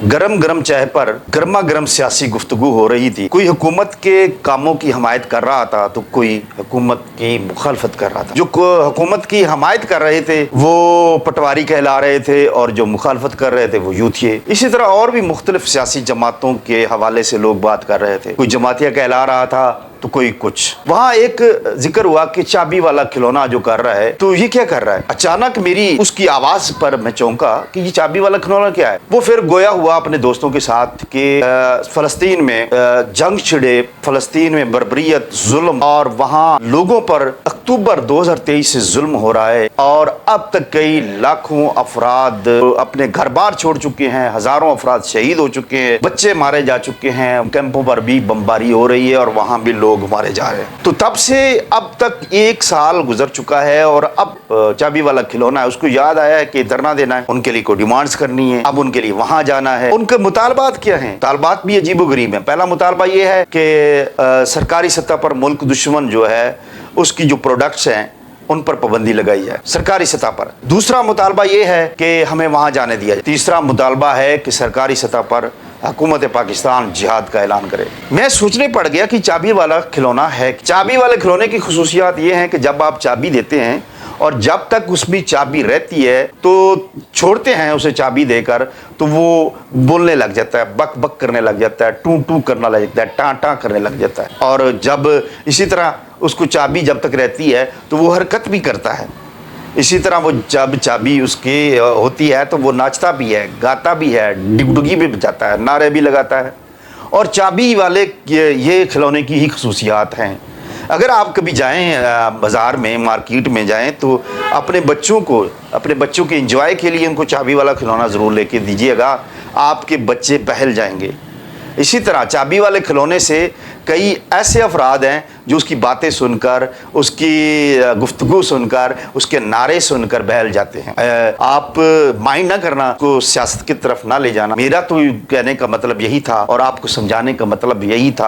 गरम गरम चाय पर गर्मा गर्म सियासी गुफ्तगू हो रही थी। कोई हुकूमत के कामों की हमायत कर रहा था तो कोई हुकूमत की मुखालफत कर रहा था। जो हुकूमत की हमायत कर रहे थे वो पटवारी कहला रहे थे और जो मुखालफत कर रहे थे वो यूथिये। इसी तरह और भी मुख्तलिफ सियासी जमातों के हवाले से लोग बात कर रहे थे। कोई जमातिया कहला रहा था तो कोई कुछ। वहां एक जिक्र हुआ कि चाबी वाला खिलौना जो कर रहा है तो ये क्या कर रहा है। अचानक मेरी उसकी आवाज पर मैं चौंका कि ये चाबी वाला खिलौना क्या है। वो फिर गोया हुआ अपने दोस्तों के साथ कि फलस्तीन में जंग छिड़े, फलस्तीन में बर्बरियत, जुल्म और वहां लोगों पर अक्टूबर 2023 से जुल्म हो रहा है और अब तक कई लाखों अफराद अपने घर बार छोड़ चुके हैं, हजारों अफराद शहीद हो चुके हैं, बच्चे मारे जा चुके हैं, कैंपों पर भी बमबारी हो रही है और वहां भी लोग मारे जा रहे हैं। तो तब से अब तक 1 साल गुजर चुका है और अब चाबी वाला खिलौना है, उसको याद आया है कि धरना देना है, उनके लिए कोई डिमांड्स करनी है, अब उनके लिए वहां जाना है। उनके मुतालबात क्या हैं? मुतालबात भी अजीबोगरीब है। पहला मुतालबा ये है कि सरकारी सतह पर मुल्क दुश्मन जो है उसकी जो प्रोडक्ट्स हैं उन पर पाबंदी लगाई है सरकारी सतह पर। दूसरा मुतालबा ये है कि हमें वहां जाने दिया जाए। तीसरा मुतालबा है कि सरकारी सतह पर हुकूमत पाकिस्तान जिहाद का ऐलान करे। मैं सोचने पड़ गया कि चाबी वाला खिलौना है। चाबी वाले खिलौने की खुसूसियात ये है कि जब आप चाबी देते हैं और जब तक उसमें चाबी रहती है तो छोड़ते हैं उसे चाबी देकर तो वो बोलने लग जाता है, बक बक करने लग जाता है, टू टू करने लग जाता है, टाँ टाँ करने लग जाता है। और जब इसी तरह उसको चाबी जब तक रहती है तो वो हरकत भी करता है। इसी तरह वो जब चाबी उसकी होती है तो वो नाचता भी है, गाता भी है, डिगडुगी भी बजाता है, नारे भी लगाता है। और चाबी वाले ये खिलौने की ही खसूसियात हैं। अगर आप कभी जाएं बाज़ार में, मार्केट में जाएं तो अपने बच्चों के एंजॉय के लिए उनको चाबी वाला खिलौना ज़रूर लेके दीजिएगा, आपके बच्चे बहल जाएंगे। इसी तरह चाबी वाले खिलौने से कई ऐसे अफराद हैं जो उसकी बातें सुनकर, उसकी गुफ्तगू सुनकर, उसके नारे सुनकर बहल जाते हैं। आप माइंड ना करना, को सियासत की तरफ ना ले जाना। मेरा तो कहने का मतलब यही था और आपको समझाने का मतलब यही था।